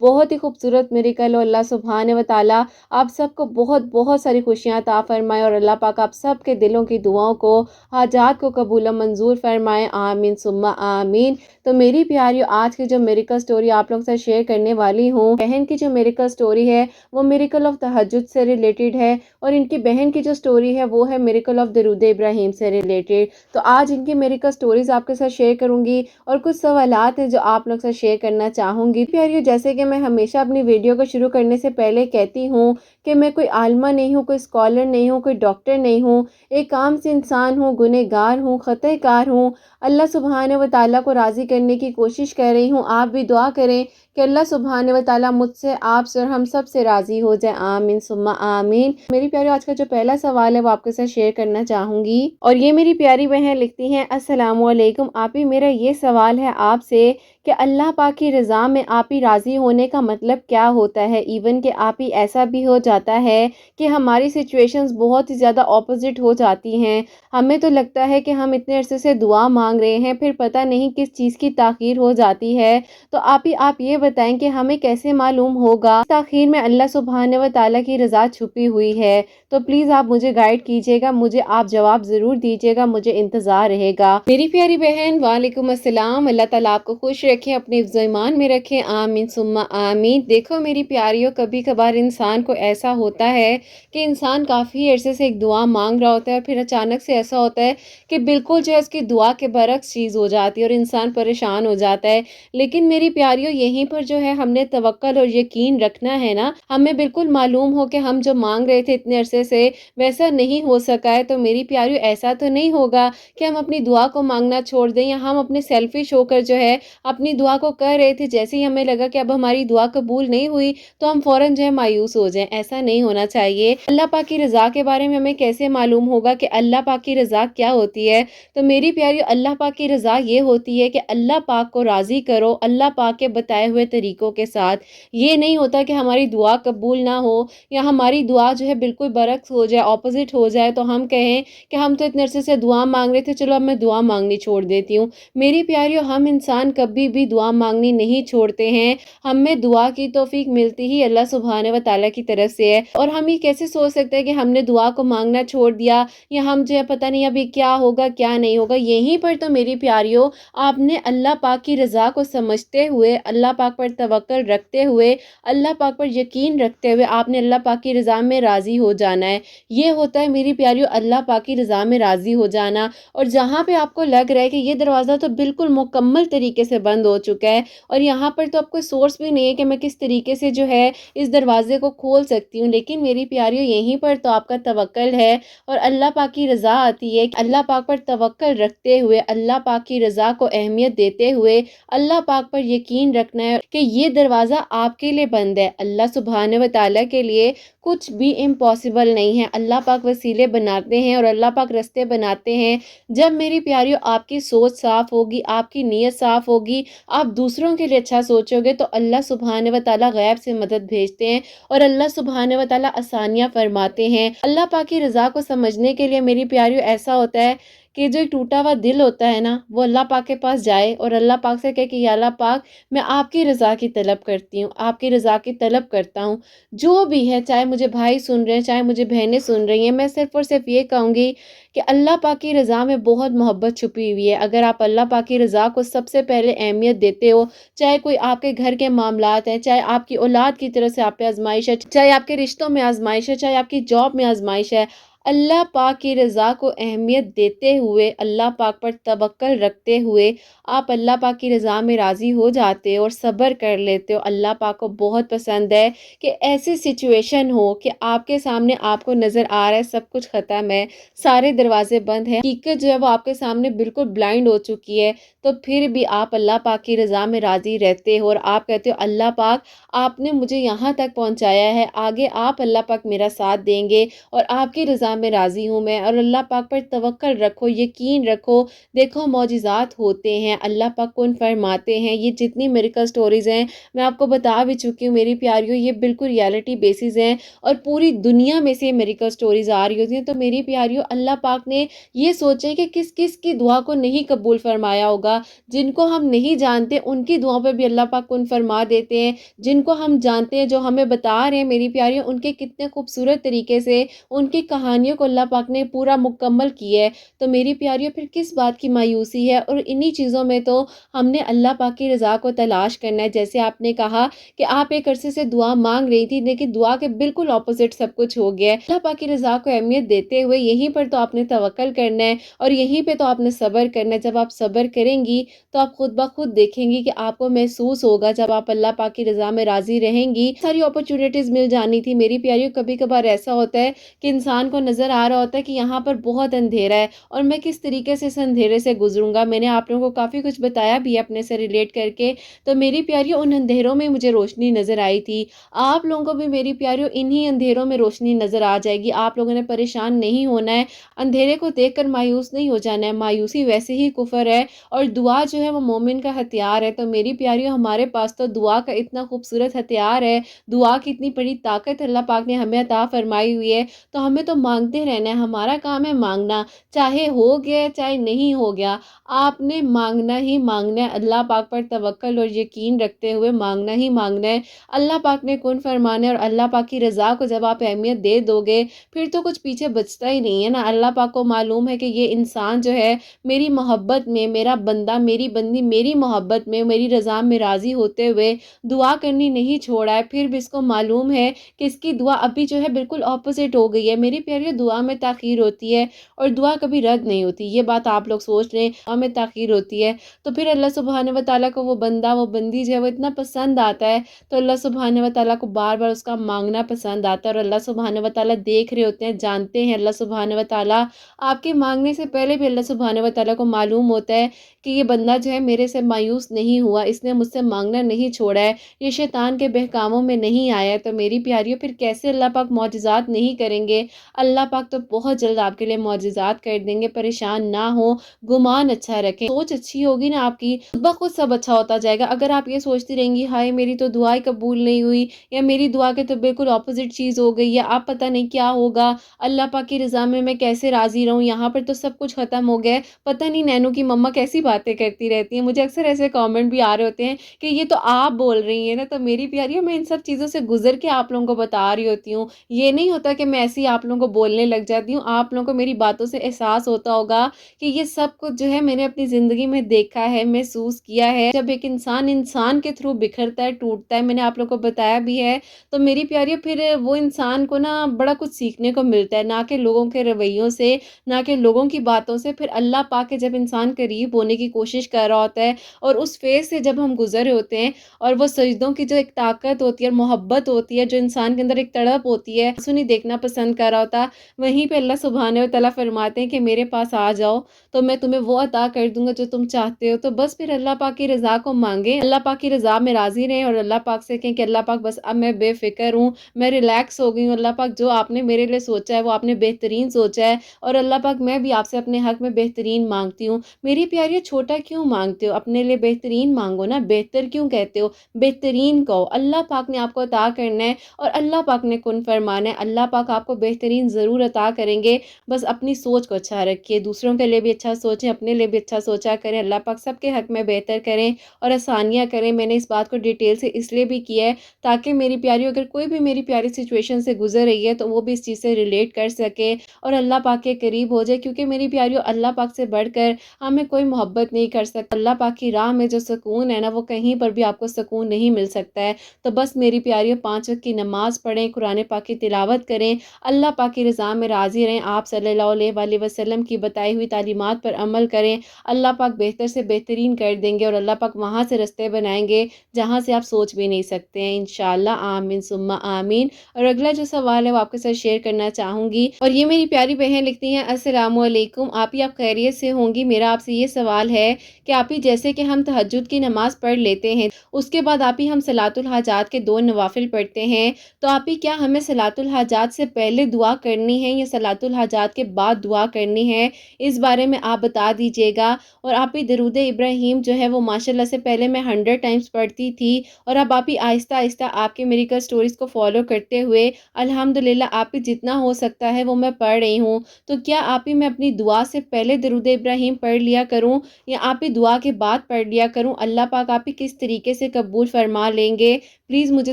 بہت ہی خوبصورت میریکل ہو۔ اللہ سبحانہ و تعالیٰ آپ سب کو بہت بہت ساری خوشیاں عطا فرمائے، اور اللہ پاک آپ سب کے دلوں کی دعاؤں کو، حاجات کو قبول و منظور فرمائے، آمین ثم آمین۔ تو میری پیاریو، آج کی جو میریکل سٹوری آپ لوگ سے شیئر کرنے والی ہوں، بہن کی جو میریکل سٹوری ہے وہ میریکل آف تہجد سے ریلیٹڈ ہے، اور ان کی بہن کی جو سٹوری ہے وہ ہے میریکل آف درود ابراہیم سے ریلیٹڈ۔ تو آج ان کی میریکل سٹوریز آپ کے ساتھ شیئر کروں گی، اور کچھ سوالات ہیں جو آپ لوگ سے شیئر کرنا چاہوں گی۔ پیاریو، جیسے کہ میں ہمیشہ اپنی ویڈیو کو شروع کرنے سے پہلے کہتی ہوں کہ میں کوئی عالمہ نہیں ہوں، کوئی اسکالر نہیں ہوں، کوئی ڈاکٹر نہیں ہوں، ایک عام سے انسان ہوں، گنہگار ہوں، خطا کار ہوں۔ اللہ سبحانہ و تعالیٰ کو راضی کرنے کی کوشش کر رہی ہوں۔ آپ بھی دعا کریں کہ اللہ سبحانہ و تعالیٰ مجھ سے، آپ سے اور ہم سب سے راضی ہو جائے، آمین ثم آمین۔ میری پیاری، آج کا جو پہلا سوال ہے وہ آپ کے ساتھ شیئر کرنا چاہوں گی، اور یہ میری پیاری بہن لکھتی ہیں، السلام علیکم آپی، میرا یہ سوال ہے آپ سے کہ اللہ پاک کی رضا میں آپی راضی ہونے کا مطلب کیا ہوتا ہے؟ ایون کہ آپی ایسا بھی ہو جاتا ہے کہ ہماری سچویشنز بہت ہی زیادہ اپوزٹ ہو جاتی ہیں، ہمیں تو لگتا ہے کہ ہم اتنے عرصے سے دعا مانگ رہے ہیں، پھر پتہ نہیں کس چیز کی تاخیر ہو جاتی ہے۔ تو آپی آپ یہ بتائیں کہ ہمیں کیسے معلوم ہوگا تاخیر میں اللہ سبحانہ و تعالیٰ کی رضا چھپی ہوئی ہے؟ تو پلیز آپ مجھے گائیڈ کیجیے گا، مجھے آپ جواب ضرور دیجیے گا، مجھے انتظار رہے گا۔ میری پیاری بہن، وعلیکم السلام، اللہ تعالیٰ آپ کو خوش رکھیں، اپنے حفظ و ایمان میں رکھیں، آمین ثم آمین۔ دیکھو میری پیاریوں، کبھی کبھار انسان کو ایسا ہوتا ہے کہ انسان کافی عرصے سے ایک دعا مانگ رہا ہوتا ہے، پھر اچانک سے ایسا ہوتا ہے کہ بالکل جو ہے اس کی دعا کے برعکس چیز ہو جاتی ہے اور انسان پریشان ہو جاتا ہے۔ لیکن میری پیاریوں، یہیں پر جو ہے ہم نے توکل اور یقین رکھنا ہے نا۔ ہمیں بالکل معلوم ہو کہ ہم جو مانگ رہے تھے اتنے عرصے سے ویسا نہیں ہو سکا ہے، تو میری پیاریوں ایسا تو نہیں ہوگا کہ ہم اپنی دعا کو مانگنا چھوڑ دیں، یا ہم اپنے سیلفش ہو کر جو ہے اپنی دعا کو کر رہے تھے، جیسے ہی ہمیں لگا کہ اب ہماری دعا قبول نہیں ہوئی تو ہم فوراً جو ہے مایوس ہو جائیں۔ ایسا نہیں ہونا چاہیے۔ اللہ پاک کی رضا کے بارے میں ہمیں کیسے معلوم ہوگا کہ اللہ پاک کی رضا کیا ہوتی ہے؟ تو میری پیاری، اللہ پاک کی رضا یہ ہوتی ہے کہ اللہ پاک کو راضی کرو اللہ پاک کے بتائے ہوئے طریقوں کے ساتھ۔ یہ نہیں ہوتا کہ ہماری دعا قبول نہ ہو، یا ہماری دعا جو ہے بالکل برعکس ہو جائے، اپوزٹ ہو جائے، تو ہم کہیں کہ ہم تو اتنے عرصے سے دعا مانگ رہے تھے، چلو اب میں دعا مانگنی چھوڑ دیتی ہوں۔ میری پیاریوں، ہم انسان کبھی بھی دعا مانگنی نہیں چھوڑتے ہیں، ہمیں دعا کی توفیق ملتی ہی اللہ سبحانہ و تعالیٰ کی طرف سے ہے۔ اور ہم یہ کیسے سوچ سکتے ہیں کہ ہم نے دعا کو مانگنا چھوڑ دیا، یا ہم جو ہے پتہ نہیں ابھی کیا ہوگا کیا نہیں ہوگا؟ یہیں پر تو میری پیاریوں، آپ نے اللہ پاک کی رضا کو سمجھتے ہوئے، اللہ پاک پر توکل رکھتے ہوئے، اللہ پاک پر یقین رکھتے ہوئے آپ نے اللہ پاک کی رضا میں راضی ہو جانا ہے۔ یہ ہوتا ہے میری پیاریوں اللہ پاک کی رضا میں راضی ہو جانا۔ اور جہاں پہ آپ کو لگ رہا ہے کہ یہ دروازہ تو بالکل مکمل طریقے سے بند ہو چکا ہے، اور یہاں پر تو اب کوئی سورس بھی نہیں ہے کہ میں کس طریقے سے جو ہے اس دروازے کو کھول سکتی ہوں، لیکن میری پیاریوں یہیں پر تو آپ کا توکل ہے اور اللہ پاک کی رضا آتی ہے۔ اللہ پاک پر توکل رکھتے ہوئے، اللہ پاک کی رضا کو اہمیت دیتے ہوئے اللہ پاک پر یقین رکھنا ہے کہ یہ دروازہ آپ کے لیے بند ہے۔ اللہ سبحانہ و تعالیٰ کے لیے کچھ بھی امپاسبل نہیں ہے۔ اللہ پاک وسیلے بناتے ہیں اور اللہ پاک رستے بناتے ہیں۔ جب میری پیاریوں آپ کی سوچ صاف ہوگی، آپ کی نیت صاف ہوگی، آپ دوسروں کے لیے اچھا سوچو گے، تو اللہ سبحانہ و تعالیٰ غیب سے مدد بھیجتے ہیں اور اللہ سبحانہ و تعالیٰ آسانیاں فرماتے ہیں۔ اللہ پاک کی رضا کو سمجھنے کے لیے میری پیاریوں ایسا ہوتا ہے کہ جو ایک ٹوٹا ہوا دل ہوتا ہے نا، وہ اللہ پاک کے پاس جائے اور اللہ پاک سے کہے کہ یا اللہ پاک، میں آپ کی رضا کی طلب کرتی ہوں، آپ کی رضا کی طلب کرتا ہوں۔ جو بھی ہے، چاہے مجھے بھائی سن رہے ہیں، چاہے مجھے بہنیں سن رہی ہیں، میں صرف اور صرف یہ کہوں گی کہ اللہ پاک کی رضا میں بہت محبت چھپی ہوئی ہے۔ اگر آپ اللہ پاک کی رضا کو سب سے پہلے اہمیت دیتے ہو، چاہے کوئی آپ کے گھر کے معاملات ہیں، چاہے آپ کی اولاد کی طرف سے آپ پہ آزمائش ہے، چاہے آپ کے رشتوں میں آزمائش ہے، چاہے آپ کی جاب میں آزمائش ہے، اللہ پاک کی رضا کو اہمیت دیتے ہوئے، اللہ پاک پر توکل رکھتے ہوئے آپ اللہ پاک کی رضا میں راضی ہو جاتے ہو اور صبر کر لیتے ہو۔ اللہ پاک کو بہت پسند ہے کہ ایسی سچویشن ہو کہ آپ کے سامنے آپ کو نظر آ رہا ہے سب کچھ ختم ہے، سارے دروازے بند ہیں، حقیقت جو ہے وہ آپ کے سامنے بالکل بلائنڈ ہو چکی ہے، تو پھر بھی آپ اللہ پاک کی رضا میں راضی رہتے ہو اور آپ کہتے ہو اللہ پاک آپ نے مجھے یہاں تک پہنچایا ہے، آگے آپ اللہ پاک میرا ساتھ دیں گے اور آپ کی رضا رضا میں راضی ہوں میں، اور اللہ پاک پر توکل رکھو، یقین رکھو، دیکھو معجزات ہوتے ہیں، اللہ پاک کن فرماتے ہیں۔ یہ جتنی میریکل سٹوریز ہیں میں آپ کو بتا بھی چکی ہوں میری پیاریوں، یہ بالکل ریالٹی بیسز ہیں اور پوری دنیا میں سے میریکل سٹوریز آ رہی ہوتی ہیں۔ تو میری پیاریوں، اللہ پاک نے یہ سوچیں کہ کس کس کی دعا کو نہیں قبول فرمایا ہوگا۔ جن کو ہم نہیں جانتے ان کی دعاؤں پہ بھی اللہ پاک کن فرما دیتے ہیں، جن کو ہم جانتے ہیں، جو ہمیں بتا رہے ہیں میری پیاریوں، ان کے کتنے خوبصورت طریقے سے ان کی کہانیوں کو اللہ پاک نے پورا مکمل کیا ہے۔ تو میری پیاریوں، پھر کس بات کی مایوسی ہے؟ اور انہی چیزوں میں تو ہم نے اللہ پاک کی رضا کو تلاش کرنا ہے۔ جیسے آپ نے کہا کہ آپ ایک عرصے سے دعا مانگ رہی تھی، لیکن دعا کے بالکل اپوزٹ سب کچھ ہو گیا ہے۔ اللہ پاک کی رضا کو اہمیت دیتے ہوئے یہیں پر تو آپ نے توکل کرنا ہے اور یہیں پہ تو آپ نے صبر کرنا ہے۔ جب آپ صبر کریں گی تو آپ خود بخود دیکھیں گی کہ آپ کو محسوس ہوگا، جب آپ اللہ پاک کی رضا میں راضی رہیں گی، ساری اپرچونٹیز مل جانی تھی میری پیاریوں۔ کبھی کبھار ایسا ہوتا ہے کہ انسان کو نظر آ رہا ہوتا ہے کہ یہاں پر بہت اندھیرا ہے اور میں کس طریقے سے اس اندھیرے سے گزروں گا۔ میں نے آپ لوگوں کو کافی کچھ بتایا بھی ہے اپنے سے ریلیٹ کر کے۔ تو میری پیاریوں، ان اندھیروں میں مجھے روشنی نظر آئی تھی، آپ لوگوں کو بھی میری پیاریوں انہی اندھیروں میں روشنی نظر آ جائے گی۔ آپ لوگوں نے پریشان نہیں ہونا ہے، اندھیرے کو دیکھ کر مایوس نہیں ہو جانا ہے، مایوسی ویسے ہی کفر ہے اور دعا جو ہے وہ مومن کا ہتھیار ہے۔ تو میری پیاریوں، ہمارے پاس تو دعا کا اتنا خوبصورت ہتھیار ہے، دعا کی اتنی بڑی طاقت اللہ پاک نے ہمیں عطا فرمائی ہوئی ہے، تو ہمیں تو مانگتے رہنا ہے، ہمارا کام ہے مانگنا، چاہے ہو گیا چاہے نہیں ہو گیا، آپ نے مانگنا ہی مانگنا ہے، اللہ پاک پر توکل اور یقین رکھتے ہوئے مانگنا ہی مانگنا ہے۔ اللہ پاک نے کن فرمانا ہے اور اللہ پاک کی رضا کو جب آپ اہمیت دے دو گے پھر تو کچھ پیچھے بچتا ہی نہیں ہے نا۔ اللہ پاک کو معلوم ہے کہ یہ انسان جو ہے میری محبت میں، میرا بندہ، میری بندی میری محبت میں، میری رضا میں راضی ہوتے ہوئے دعا کرنی نہیں چھوڑا ہے، پھر بھی اس کو معلوم ہے کہ اس کی دعا ابھی جو ہے بالکل اپوزٹ ہو گئی ہے۔ میری پیاری، دعا میں تاخیر ہوتی ہے اور دعا کبھی رد نہیں ہوتی، یہ بات آپ لوگ سوچ لیں، دعا میں تاخیر ہوتی ہے تو پھر اللہ سبحانہ و تعالیٰ کو وہ بندہ، وہ بندی جو ہے وہ اتنا پسند آتا ہے، تو اللہ سبحانہ و تعالیٰ کو بار بار اس کا مانگنا پسند آتا ہے اور اللہ سبحانہ و تعالیٰ دیکھ رہے ہوتے ہیں، جانتے ہیں اللہ سبحانہ و تعالیٰ، آپ کے مانگنے سے پہلے بھی اللہ سبحانہ و تعالیٰ کو معلوم ہوتا ہے کہ یہ بندہ جو ہے میرے سے مایوس نہیں ہوا، اس نے مجھ سے مانگنا نہیں چھوڑا ہے، یہ شیطان کے بہکاموں میں نہیں آیا ہے۔ تو میری پیاریوں، پھر کیسے اللہ پاک معجزات نہیں کریں گے؟ اللہ پاک تو بہت جلد آپ کے لیے معجزات کر دیں گے، پریشان نہ ہو، گمان اچھا رکھیں، سوچ اچھی ہوگی نا آپ کی، خود بخود سب اچھا ہوتا جائے گا۔ اگر آپ یہ سوچتی رہیں گی ہائے میری تو دعائیں قبول نہیں ہوئی، یا میری دعا کے تو بالکل اپوزٹ چیز ہو گئی، یا آپ پتہ نہیں کیا ہوگا، اللہ پاک کی رضا میں کیسے راضی رہوں، یہاں پر تو سب کچھ ختم ہو گیا، پتہ نہیں نینو کی مما کیسی باتیں کرتی رہتی ہیں۔ مجھے اکثر ایسے کامنٹ بھی آ رہے ہوتے ہیں کہ یہ تو آپ بول رہی ہیں نا۔ تو میری پیاریوں، میں ان سب چیزوں سے گزر کے آپ لوگوں کو بتا رہی ہوتی ہوں، یہ نہیں ہوتا کہ میں ایسی آپ لوگوں کو بولنے لگ جاتی ہوں، آپ لوگوں کو میری باتوں سے احساس ہوتا ہوگا کہ یہ سب کچھ جو ہے میں نے اپنی زندگی میں دیکھا ہے، محسوس کیا ہے۔ جب ایک انسان کے تھرو بکھرتا ہے، ٹوٹتا ہے، میں نے آپ لوگوں کو بتایا بھی ہے، تو میری پیاریوں پھر وہ انسان کو نا بڑا کچھ سیکھنے کو ملتا ہے، نہ کہ لوگوں کے رویوں سے، نہ کہ لوگوں کی باتوں سے، پھر اللہ پاک کے جب انسان قریب ہونے کی کوشش کر رہا ہوتا ہے اور اس فیز سے جب ہم گزرے ہوتے ہیں اور وہ سجدوں کی جو ایک طاقت ہوتی ہے اور محبت ہوتی ہے، جو انسان کے اندر ایک تڑپ ہوتی ہے، سنی دیکھنا پسند کر رہا ہوتا، وہیں پہ اللہ سبحانہ و تعالیٰ فرماتے ہیں کہ میرے پاس آ جاؤ تو میں تمہیں وہ عطا کر دوں گا جو تم چاہتے ہو۔ تو بس پھر اللہ پاک کی رضا کو مانگیں، اللہ پاک کی رضا میں راضی رہیں اور اللہ پاک سے کہیں کہ اللہ پاک بس اب میں بے فکر ہوں، میں ریلیکس ہو گئی ہوں، اللہ پاک جو آپ نے میرے لیے سوچا ہے وہ آپ نے بہترین سوچا ہے، اور اللہ پاک میں بھی آپ سے اپنے حق میں بہترین مانگتی ہوں۔ میری پیاریوں، چھوٹا کیوں مانگتے ہو؟ اپنے لیے بہترین مانگو نا، بہتر کیوں کہتے ہو؟ بہترین کہو، اللہ پاک نے آپ کو عطا کرنا ہے اور اللہ پاک نے کن فرمانا ہے، اللہ پاک آپ کو بہترین ضرور عطا کریں گے۔ بس اپنی سوچ کو اچھا رکھیے، دوسروں کے لیے بھی اچھا سوچیں، اپنے لیے بھی اچھا سوچا کریں، اللہ پاک سب کے حق میں بہتر کریں اور آسانیاں کریں۔ میں نے اس بات کو ڈیٹیل سے اس لیے بھی کیا ہے تاکہ میری پیاریوں، اگر کوئی بھی میری پیاری سچویشن سے گزر رہی ہے تو وہ بھی اس چیز سے ریلیٹ کر سکے اور اللہ پاک کے قریب ہو جائے، کیونکہ میری پیاریوں، اللہ پاک سے بڑھ کر ہمیں کوئی محبت نہیں کر سکتا۔ اللہ پاک کی راہ میں جو سکون ہے نا، وہ کہیں پر بھی آپ کو سکون نہیں مل سکتا ہے۔ تو بس میری پیاریوں، 5 وقت کی نماز پڑھیں، قرآن پاک کی تلاوت کریں، اللہ پاک کی رضا میں راضی رہیں، آپ صلی اللہ علیہ وآلہ وسلم کی بتائی ہوئی تعلیمات پر عمل کریں، اللہ پاک بہتر سے بہترین کر دیں گے اور اللہ پاک وہاں سے رستے بنائیں گے جہاں سے آپ سوچ بھی نہیں سکتے ہیں، انشاءاللہ، آمین ثم آمین۔ اور اگلا جو سوال ہے وہ آپ کے ساتھ شیئر کرنا چاہوں گی، اور یہ میری پیاری بہن لکھتی ہیں، السلام علیکم آپ خیریت سے ہوں گی؟ میرا آپ سے یہ سوال ہے کہ آپ جیسے کہ ہم تہجد کی نماز پڑھ لیتے ہیں، اس کے بعد آپ ہم صلاۃ الحاجات کے 2 نوافل پڑھتے ہیں، تو آپ کیا ہمیں صلاۃ الحاجات سے پہلے دعا کرنا کرنی ہے یا صلاۃ الحاجات کے بعد دعا کرنی ہے، اس بارے میں آپ بتا دیجیے گا۔ اور آپ ہی درود ابراہیم جو ہے وہ ماشاءاللہ سے پہلے میں 100 ٹائمز پڑھتی تھی، اور اب آپ ہی آہستہ آہستہ آپ کے میریکل سٹوریز کو فالو کرتے ہوئے الحمدللہ آپ ہی جتنا ہو سکتا ہے وہ میں پڑھ رہی ہوں۔ تو کیا آپ ہی میں اپنی دعا سے پہلے درود ابراہیم پڑھ لیا کروں یا آپ ہی دعا کے بعد پڑھ لیا کروں؟ اللہ پاک آپ ہی کس طریقے سے قبول فرما لیں گے، پلیز مجھے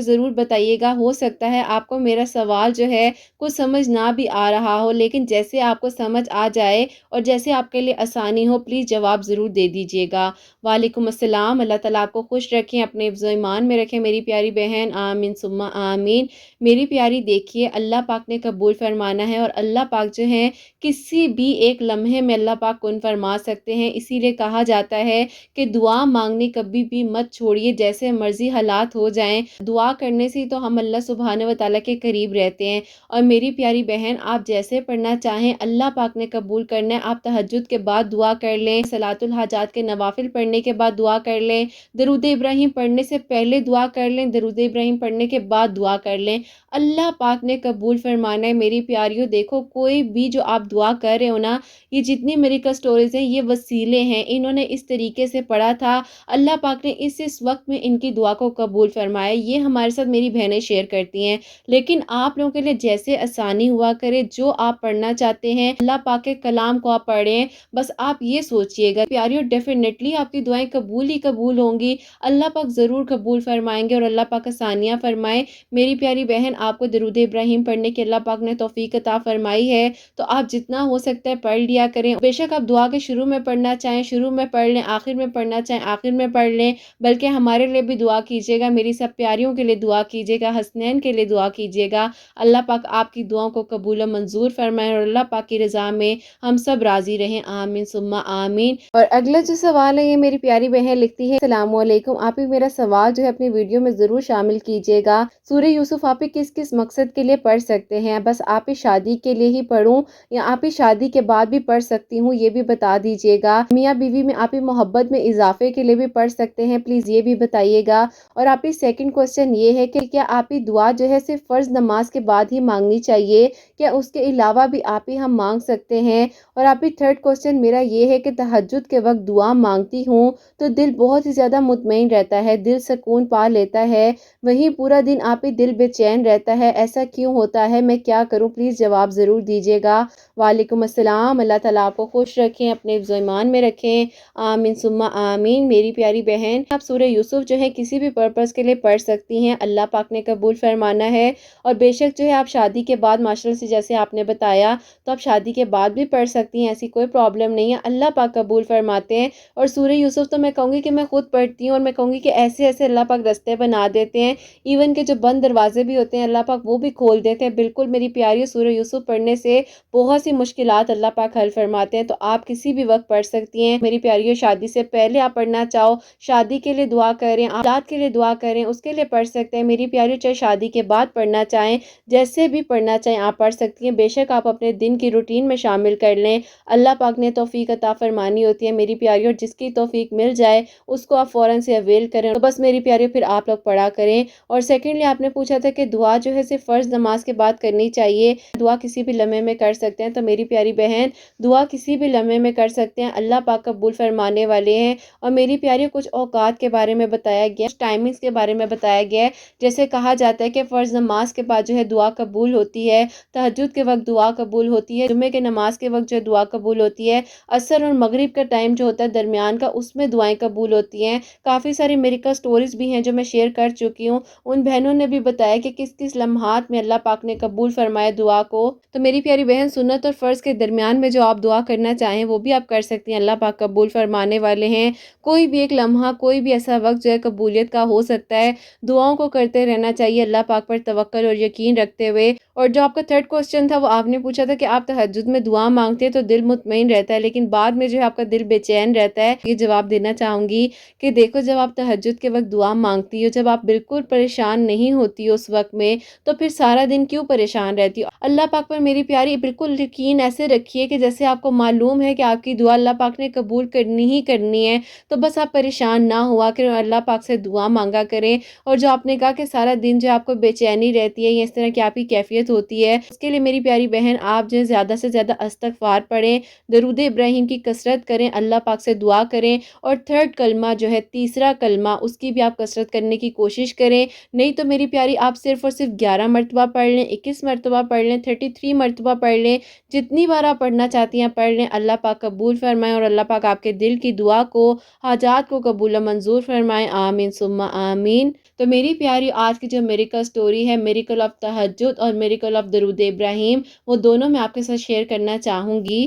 ضرور بتائیے گا۔ ہو سکتا ہے آپ کو میرا سوال جو ہے کچھ سمجھ نہ بھی آ رہا ہو، لیکن جیسے آپ کو سمجھ آ جائے اور جیسے آپ کے لیے آسانی ہو پلیز جواب ضرور دے دیجیے گا۔ وعلیکم السلام۔ اللہ تعالیٰ آپ کو خوش رکھیں، اپنے حفظ و ایمان میں رکھیں میری پیاری بہن، آمین ثم آمین۔ میری پیاری دیکھیے اللہ پاک نے قبول فرمانا ہے، اور اللہ پاک جو ہے کسی بھی ایک لمحے میں اللہ پاک کن فرما سکتے ہیں۔ اسی لیے کہا جاتا ہے کہ دعا مانگنے کبھی بھی مت چھوڑیے، جیسے مرضی حالات ہو جائیں، دعا کرنے سے تو ہم اللہ سبحانہ و تعالیٰ کے قریب رہتے ہیں۔ اور میری پیاری بہن آپ جیسے پڑھنا چاہیں اللہ پاک نے قبول کرنا ہے۔ آپ تہجد کے بعد دعا کر لیں، صلاۃ الحاجات کے نوافل پڑھنے کے بعد دعا کر لیں، درود ابراہیم پڑھنے سے پہلے دعا کر لیں، درود ابراہیم پڑھنے کے بعد دعا کر لیں، اللہ پاک نے قبول فرمانا ہے۔ میری پیاریوں دیکھو کوئی بھی جو آپ دعا کر رہے ہو نا، یہ جتنی میریکل سٹوریز ہیں یہ وسیلے ہیں، انہوں نے اس طریقے سے پڑھا تھا، اللہ پاک نے اس وقت میں ان کی دعا کو قبول فرمایا۔ یہ ہمارے ساتھ میری بہنیں شیئر کرتی ہیں، لیکن آپ لوگوں کے لیے جیسے آسانی ہوا کرے، جو آپ پڑھنا چاہتے ہیں اللہ پاک کے کلام کو آپ پڑھیں، بس آپ یہ سوچئے گا پیاریوں ڈیفینیٹلی آپ کی دعائیں قبول ہی قبول ہوں گی، اللہ پاک ضرور قبول فرمائیں گے اور اللہ پاک آسانیاں فرمائیں۔ میری پیاری بہن آپ کو درود ابراہیم پڑھنے کی اللہ پاک نے توفیق عطا فرمائی ہے، تو آپ جتنا ہو سکتا ہے پڑھ لیا کریں۔ بے شک آپ دعا کے شروع میں پڑھنا چاہیں شروع میں پڑھ لیں، آخر میں پڑھنا چاہیں آخر میں پڑھ لیں، بلکہ ہمارے لیے بھی دعا کیجیے گا، میری سب پیاریوں کے لیے دعا کیجیے گا، حسنین کے لیے دعا کیجیے گا۔ اللہ پاک آپ کی دعاؤں کو قبول و منظور فرمائے اور اللہ پاک کی رضا میں ہم سب راضی رہیں، آمین ثم آمین۔ اور اگلا جو سوال ہے یہ میری پیاری بہن لکھتی ہے، السلام علیکم، آپ ہی میرا سوال جو ہے اپنی ویڈیو میں ضرور شامل کیجیے گا۔ سورہ یوسف آپ ہی کس کس مقصد کے لیے پڑھ سکتے ہیں؟ بس آپ ہی شادی کے لیے ہی پڑھوں یا آپ ہی شادی کے بعد بھی پڑھ سکتی ہوں، یہ بھی بتا دیجیے گا۔ میاں بیوی میں آپ ہی محبت میں اضافے کے لیے بھی پڑھ سکتے ہیں، پلیز یہ بھی بتائیے گا۔ اور آپ ہی سیکنڈ کوسچن یہ ہے کہ کیا آپ ہی دعا جو ہے صرف فرض نماز کے بعد ہی مانگنی چاہیے، کیا اس کے علاوہ بھی آپ ہی ہم مانگ سکتے ہیں؟ اور آپ ہی تھرڈ کوسچن میرا یہ ہے کہ تہجد کے وقت دعا مانگتی ہوں تو دل بہت ہی زیادہ مطمئن رہتا ہے، دل سکون پا لیتا ہے، وہیں پورا دن آپ ہی دل بے چین رہتا ہے، ایسا کیوں ہوتا ہے، میں کیا کروں؟ پلیز جواب ضرور دیجیے گا۔ وعلیکم السلام۔ اللہ تعالیٰ آپ کو خوش رکھیں، اپنے حفظ و ایمان میں رکھیں، آمین ثم آمین۔ میری پیاری بہن آپ سورہ یوسف جو ہے کسی بھی پرپس کے لیے پڑھ سکتی ہیں، اللہ پاک نے قبول فرمانا ہے، اور بے شک جو ہے آپ شادی کے بعد ماشاءاللہ سے جیسے آپ نے بتایا تو آپ شادی کے بعد بھی پڑھ سکتی ہیں، ایسی کوئی پرابلم نہیں ہے، اللہ پاک قبول فرماتے ہیں۔ اور سورہ یوسف تو میں کہوں گی کہ میں خود پڑھتی ہوں، اور میں کہوں گی کہ ایسے ایسے اللہ پاک راستے بنا دیتے ہیں، ایون کہ جو بند دروازے بھی ہوتے ہیں اللہ پاک وہ بھی کھول دیتے ہیں۔ بالکل میری پیاری سورہ یوسف پڑھنے سے بہت سی مشکلات اللہ پاک حل فرماتے ہیں، تو آپ کسی بھی وقت پڑھ سکتی ہیں۔ میری پیاری شادی سے پہلے آپ پڑھنا چاہو، شادی کے لیے دعا کریں، اولاد کے لیے دعا کریں، اس کے لیے پڑھ سکتے ہیں۔ میری پیاری چاہے شادی کے بعد پڑھنا چاہیں، جیسے بھی پڑھنا چاہیں آپ پڑھ سکتی ہیں، بے شک آپ اپنے دن کی روٹین میں شامل کر لیں، اللہ پاک نے توفیق عطا فرمانی ہوتی ہے میری پیاری، اور جس کی توفیق مل جائے اس کو آپ فوراً سے اویل کریں، تو بس میری پیاری پھر آپ لوگ پڑھا کریں۔ اور سیکنڈلی آپ نے پوچھا تھا کہ دعا جو ہے صرف فرض نماز کے بعد کرنی چاہیے، دعا کسی بھی لمحے میں کر سکتے ہیں، تو میری پیاری بہن دعا کسی بھی لمحے میں کر سکتے ہیں، اللہ پاک قبول فرمانے والے ہیں۔ اور میری پیاری کچھ اوقات کے بارے میں بتایا گیا، ٹائمنگز کے بارے میں بتایا گیا ہے، جیسے کہا جاتا ہے کہ فرض نماز کے بعد جو ہے دعا قبول ہوتی ہے، تہجد کے وقت دعا قبول ہوتی ہے، جمعے کے نماز کے وقت جو دعا قبول ہوتی ہے، عصر اور مغرب کا ٹائم جو ہوتا ہے درمیان کا، اس میں دعائیں قبول ہوتی ہیں۔ کافی ساری میریکل سٹوریز بھی ہیں جو میں شیئر کر چکی ہوں، ان بہنوں نے بھی بتایا کہ کس کس لمحات میں اللہ پاک نے قبول فرمایا دعا کو۔ تو میری پیاری بہن سنت اور فرض کے درمیان میں جو آپ دعا کرنا چاہیں وہ بھی آپ کر سکتی ہیں، اللہ پاک قبول فرمانے والے ہیں۔ کوئی بھی ایک لمحہ، کوئی بھی ایسا وقت جو ہے قبولیت کا ہو سکتا ہے، دعاؤں کو کرتے رہنا چاہیے اللہ پاک پر توکل اور یقین رکھتے ہوئے۔ اور جو آپ کا تھرڈ کوسچن تھا وہ آپ نے پوچھا تھا کہ آپ تہجد میں دعا مانگتے ہیں تو دل مطمئن رہتا ہے لیکن بعد میں جو ہے آپ کا دل بے چین رہتا ہے، یہ جواب دینا چاہوں گی کہ دیکھو جب آپ تہجد کے وقت دعا مانگتی ہو، جب آپ بالکل پریشان نہیں ہوتی ہو اس وقت میں، تو پھر سارا دن کیوں پریشان رہتی ہو؟ اللہ پاک پر میری پیاری بالکل یقین ایسے رکھیے کہ جیسے آپ کو معلوم ہے کہ آپ کی دعا اللہ پاک نے قبول کرنی ہی کرنی ہے، تو بس آپ پریشان نہ ہوا کریں، اللہ پاک سے دعا مانگا کریں۔ اور جو آپ نے کہا کہ سارا دن جو آپ کو بے چینی رہتی ہے یا اس طرح کی آپ کی کیفیت کیفیت ہوتی ہے اس کے لیے میری پیاری بہن آپ جو ہے زیادہ سے زیادہ استغفار پڑھیں، درود ابراہیم کی کثرت کریں، اللہ پاک سے دعا کریں، اور تھرڈ کلمہ جو ہے تیسرا کلمہ اس کی بھی آپ کثرت کرنے کی کوشش کریں۔ نہیں تو میری پیاری آپ صرف اور صرف 11 مرتبہ پڑھ لیں، 21 مرتبہ پڑھ لیں، 33 مرتبہ پڑھ لیں، جتنی بار آپ پڑھنا چاہتی ہیں پڑھ لیں، اللہ پاک قبول فرمائیں اور اللہ پاک آپ کے دل کی دعا کو، حاجات کو قبول و منظور فرمائیں، آمین ثم آمین۔ تو میری پیاری آج کی جو میریکل سٹوری ہے، میریکل آف تہجد اور میریکل آف درود ابراہیم، وہ دونوں میں آپ کے ساتھ شیئر کرنا چاہوں گی۔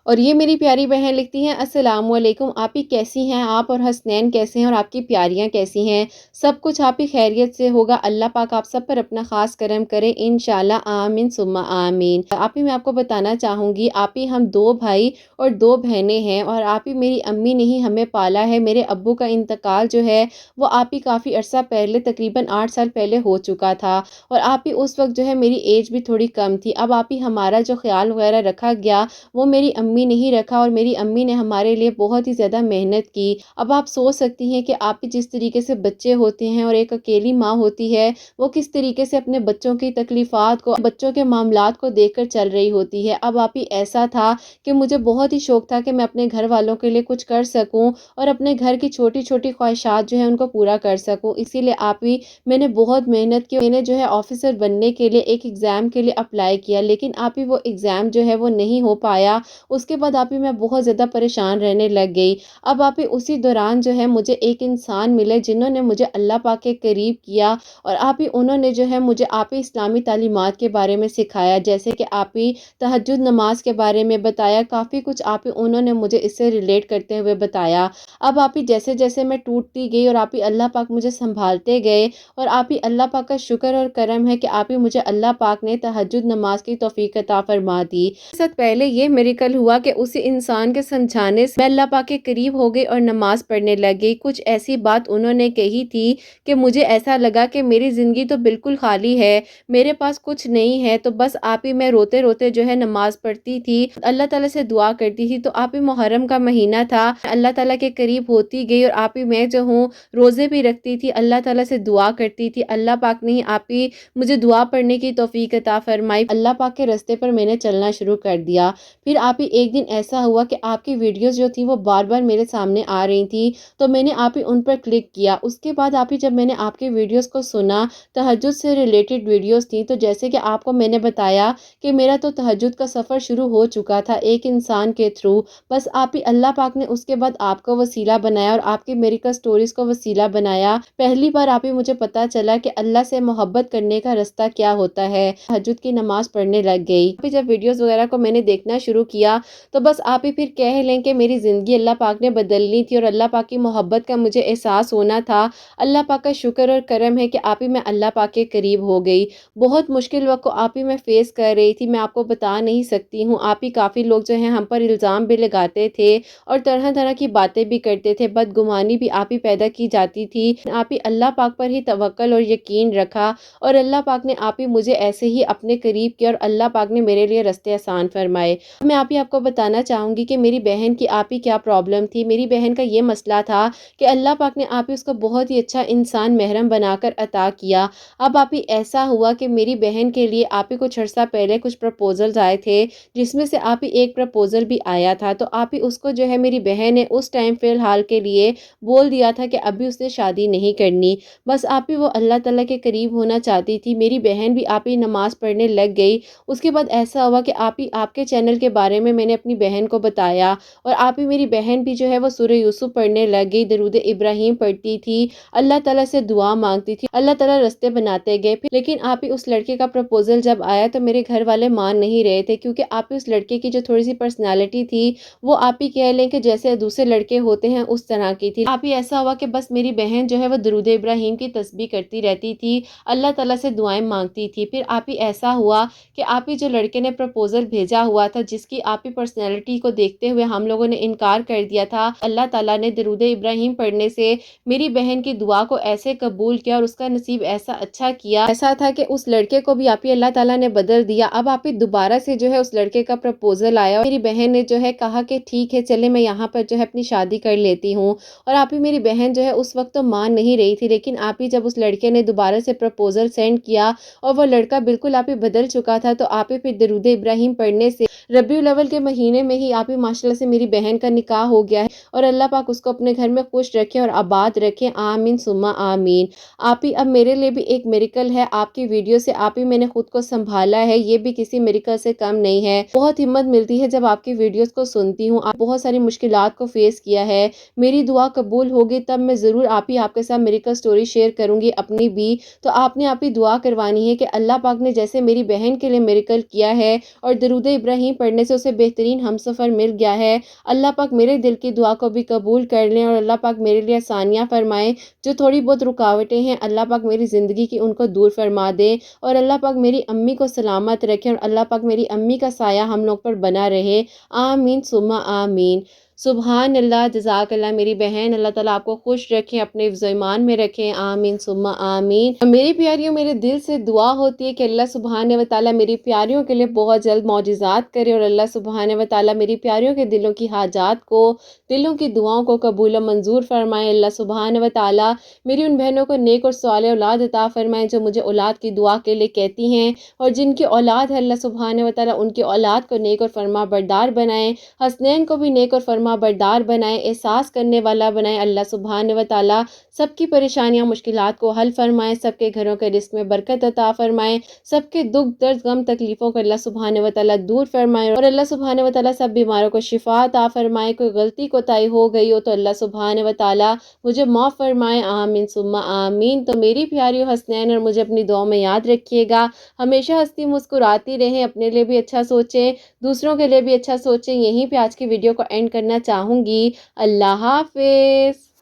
اور یہ میری پیاری بہن لکھتی ہیں، السلام علیکم آپی کیسی ہیں آپ، اور حسنین کیسے ہیں، اور آپ کی پیاریاں کیسی ہیں، سب کچھ آپ ہی خیریت سے ہوگا، اللہ پاک آپ سب پر اپنا خاص کرم کرے انشاءاللہ، آمین ثم آمین۔ آپی میں آپ کو بتانا چاہوں گی، آپی ہم 2 بھائی اور 2 بہنیں ہیں، اور آپی میری امی نے ہی ہمیں پالا ہے، میرے ابو کا انتقال جو ہے وہ آپی کافی عرصہ پہلے تقریباً 8 سال پہلے ہو چکا تھا، اور آپی اس وقت جو ہے میری ایج بھی تھوڑی کم تھی۔ اب آپی ہمارا جو خیال وغیرہ رکھا گیا وہ میری امی نے ہی رکھا، اور میری امی نے ہمارے لیے بہت ہی زیادہ محنت کی۔ اب آپ سوچ سکتی ہیں کہ آپ جس طریقے سے بچے ہوتے ہیں اور ایک اکیلی ماں ہوتی ہے وہ کس طریقے سے اپنے بچوں کی تکلیفات کو، بچوں کے معاملات کو دیکھ کر چل رہی ہوتی ہے۔ اب آپ ہی ایسا تھا کہ مجھے بہت ہی شوق تھا کہ میں اپنے گھر والوں کے لیے کچھ کر سکوں اور اپنے گھر کی چھوٹی چھوٹی خواہشات جو ہیں ان کو پورا کر سکوں، اسی لیے آپ ہی میں نے بہت محنت کی، میں نے جو ہے آفیسر بننے کے لیے ایک ایگزام کے لیے اپلائی کیا، لیکن آپ ہی وہ ایگزام جو ہے وہ نہیں ہو پایا۔ اس کے بعد آپ ہی میں بہت زیادہ پریشان رہنے لگ گئی۔ اب آپ ہی اسی دوران جو ہے مجھے ایک انسان ملے جنہوں نے مجھے اللہ پاک کے قریب کیا، اور آپ ہی انہوں نے جو ہے مجھے آپ ہی اسلامی تعلیمات کے بارے میں سکھایا، جیسے کہ آپ ہی تہجد نماز کے بارے میں بتایا، کافی کچھ آپ ہی انہوں نے مجھے اس سے ریلیٹ کرتے ہوئے بتایا۔ اب آپ ہی جیسے جیسے میں ٹوٹتی گئی اور آپ ہی اللہ پاک مجھے سنبھالتے گئے، اور آپ ہی اللہ پاک کا شکر اور کرم ہے کہ آپ ہی مجھے اللہ پاک نے تہجد نماز کی توفیق عطا فرما دی۔ اس سے پہلے یہ میریکل ہوا کہ اسی انسان کے سمجھانے سے میں اللہ پاک کے قریب ہو گئی اور نماز پڑھنے لگ گئی۔ کچھ ایسی بات انہوں نے کہی تھی کہ مجھے ایسا لگا کہ میری زندگی تو بالکل خالی ہے، میرے پاس کچھ نہیں ہے، تو بس آپ ہی میں روتے روتے جو ہے نماز پڑھتی تھی، اللہ تعالیٰ سے دعا کرتی تھی۔ تو آپ ہی محرم کا مہینہ تھا، اللہ تعالیٰ کے قریب ہوتی گئی، اور آپ ہی میں جو ہوں روزے بھی رکھتی تھی، اللہ تعالیٰ سے دعا کرتی تھی، اللہ پاک نے ہی آپ ہی مجھے دعا پڑھنے کی توفیق عطا فرمائی، اللہ پاک کے راستے پر میں نے چلنا شروع کر دیا۔ پھر آپ ہی ایک دن ایسا ہوا کہ آپ کی ویڈیوز جو تھی وہ بار بار میرے سامنے آ رہی تھی، تو میں نے آپ ہی ان پر کلک کیا۔ اس کے بعد آپ ہی جب میں نے آپ کی ویڈیوز کو سنا، تہجد سے ریلیٹڈ ویڈیوز تھیں، تو جیسے کہ آپ کو میں نے بتایا کہ میرا تو تہجد کا سفر شروع ہو چکا تھا ایک انسان کے تھرو، بس آپ ہی اللہ پاک نے اس کے بعد آپ کو وسیلہ بنایا اور آپ کی میریکل سٹوریز کو وسیلہ بنایا۔ پہلی بار آپ ہی مجھے پتا چلا کہ اللہ سے محبت کرنے کا راستہ کیا ہوتا ہے، تہجد کی نماز پڑھنے لگ گئی۔ پھر جب ویڈیوز وغیرہ کو میں نے دیکھنا شروع کیا تو بس آپ ہی پھر کہہ لیں کہ میری زندگی اللہ پاک نے بدلنی تھی، اور اللہ پاک کی محبت کا مجھے احساس ہونا تھا۔ اللہ پاک کا شکر اور کرم ہے کہ آپ ہی میں اللہ پاک کے قریب ہو گئی۔ بہت مشکل وقت کو آپ ہی میں فیس کر رہی تھی، میں آپ کو بتا نہیں سکتی ہوں۔ آپ ہی کافی لوگ جو ہیں ہم پر الزام بھی لگاتے تھے اور طرح طرح کی باتیں بھی کرتے تھے، بدگمانی بھی آپ ہی پیدا کی جاتی تھی۔ آپ ہی اللہ پاک پر ہی توکل اور یقین رکھا، اور اللہ پاک نے آپ ہی مجھے ایسے ہی اپنے قریب کیا، اور اللہ پاک نے میرے لیے راستے آسان فرمائے۔ میں آپ کو بتانا چاہوں گی کہ میری بہن کی آپ ہی کیا پرابلم تھی۔ میری بہن کا یہ مسئلہ تھا کہ اللہ پاک نے آپ ہی اس کو بہت ہی اچھا انسان محرم بنا کر عطا کیا۔ اب آپ ہی ایسا ہوا کہ میری بہن کے لیے آپ ہی کچھ عرصہ پہلے کچھ پرپوزلز آئے تھے، جس میں سے آپ ہی ایک پرپوزل بھی آیا تھا، تو آپ ہی اس کو جو ہے میری بہن نے اس ٹائم فی الحال کے لیے بول دیا تھا کہ ابھی اس نے شادی نہیں کرنی۔ بس آپ ہی وہ اللہ تعالیٰ کے قریب ہونا چاہتی تھی۔ میری بہن بھی آپ ہی نماز پڑھنے لگ گئی۔ اس کے بعد ایسا ہوا کہ آپ ہی آپ کے چینل کے بارے میں نے اپنی بہن کو بتایا، اور آپ ہی میری بہن بھی جو ہے وہ سورہ یوسف پڑھنے لگ گئی، درود ابراہیم پڑھتی تھی، اللہ تعالیٰ سے دعا مانگتی تھی، اللہ تعالیٰ راستے بناتے گئے۔ لیکن آپ ہی اس لڑکے کا پرپوزل جب آیا تو میرے گھر والے مان نہیں رہے تھے، کیونکہ آپ ہی اس لڑکے کی جو تھوڑی سی پرسنالٹی تھی وہ آپ ہی کہہ لیں کہ جیسے دوسرے لڑکے ہوتے ہیں اس طرح کی تھی۔ آپ ہی ایسا ہوا کہ بس میری بہن جو ہے وہ درود ابراہیم کی تسبیح کرتی رہتی تھی، اللہ تعالیٰ سے دعائیں مانگتی تھی۔ پھر آپ ہی ایسا ہوا کہ آپ ہی جو لڑکے نے پرپوزل بھیجا ہوا تھا، جس کی آپ ہی پرسنالٹی کو دیکھتے ہوئے ہم لوگوں نے انکار کر دیا تھا، اللہ تعالیٰ نے درود ابراہیم پڑھنے سے میری بہن کی دعا کو ایسے قبول کیا اور اس کا نصیب ایسا اچھا کیا، ایسا تھا کہ اس لڑکے کو بھی آپ ہی اللہ تعالیٰ نے بدل دیا۔ اب آپ ہی دوبارہ سے جو ہے اس لڑکے کا پرپوزل آیا اور میری بہن نے جو ہے کہا کہ ٹھیک ہے چلے میں یہاں پر جو ہے اپنی شادی کر لیتی ہوں، اور آپ ہی میری بہن جو ہے اس وقت تو مان نہیں رہی تھی، لیکن آپ ہی جب اس لڑکے نے دوبارہ سے پرپوزل سینڈ کیا اور وہ لڑکا بالکل آپ ہی بدل چکا تھا، تو آپ ہی پھر درود ابراہیم پڑھنے سے ربیع الاول کے مہینے میں ہی آپ ہی ماشاءاللہ سے میری بہن کا نکاح ہو گیا ہے، اور اللہ پاک اس کو اپنے گھر میں خوش رکھے اور آباد رکھے، آمین ثم آمین۔ آپ ہی اب میرے لیے بھی ایک میریکل ہے، آپ کی ویڈیو سے آپ ہی میں نے خود کو سنبھالا ہے، یہ بھی کسی میریکل سے کم نہیں ہے۔ بہت ہمت ملتی ہے جب آپ کی ویڈیوز کو سنتی ہوں، آپ بہت ساری مشکلات کو فیس کیا ہے، میری دعا قبول ہوگی تب میں ضرور آپ کے ساتھ میریکل سٹوری شیئر کروں گی اپنی بھی، تو آپ نے آپ ہی دعا کروانی ہے کہ اللہ پاک نے جیسے میری بہن کے لیے میریکل کیا ہے اور درود ابراہیم پڑھنے سے اسے بہترین ہمسفر مل گیا ہے، اللہ پاک میرے دل کی دعا کو بھی قبول کر لیں اور اللہ پاک میرے لیے آسانیاں فرمائیں، جو تھوڑی بہت رکاوٹیں ہیں اللہ پاک میری زندگی کی ان کو دور فرما دے، اور اللہ پاک میری امی کو سلامت رکھے اور اللہ پاک میری امی کا سایہ ہم لوگ پر بنا رہے، آمین ثم آمین۔ سبحان اللہ، جزاک اللہ میری بہن، اللہ تعالیٰ آپ کو خوش رکھیں، اپنے حفظ و ایمان میں رکھیں، آمین ثم آمین۔ میری پیاریوں، میرے دل سے دعا ہوتی ہے کہ اللہ سبحانہ و تعالیٰ میری پیاریوں کے لیے بہت جلد معجزات کرے اور اللہ سبحانہ و تعالیٰ میری پیاریوں کے دلوں کی حاجات کو، دلوں کی دعاؤں کو قبول و منظور فرمائے، اللہ سبحانہ و تعالیٰ میری ان بہنوں کو نیک اور صالح اولاد عطا فرمائے جو مجھے اولاد کی دعا کے لیے کہتی ہیں، اور جن کی اولاد ہے اللہ سبحانہ و تعالیٰ ان کی اولاد کو نیک اور فرما بردار بنائیں، حسنین کو بھی نیک اور فرما بردار بنائیں، احساس کرنے والا بنائیں، اللہ سبحانہ و تعالیٰ سب کی پریشانیاں مشکلات کو حل فرمائیں، سب کے گھروں کے رزق میں برکت عطا فرمائیں، سب کے دکھ درد غم تکلیفوں کو اللہ سبحانہ و تعالیٰ دور فرمائیں، اور اللہ سبحانہ و تعالیٰ سب بیماروں کو شفا عطا فرمائے، کوئی غلطی کوتاہی ہو گئی ہو تو اللہ سبحانہ و تعالیٰ مجھے معاف فرمائے، آمین ثم آمین۔ تو میری پیاریو حسنین، اور مجھے اپنی دعاؤں میں یاد رکھیے گا، ہمیشہ ہنستی مسکراتی رہیں، اپنے لیے بھی اچھا سوچیں، دوسروں کے لیے بھی اچھا سوچیں، یہیں پہ آج کی ویڈیو کو اینڈ کرنا چاہوں گی۔ اللہ حافظ۔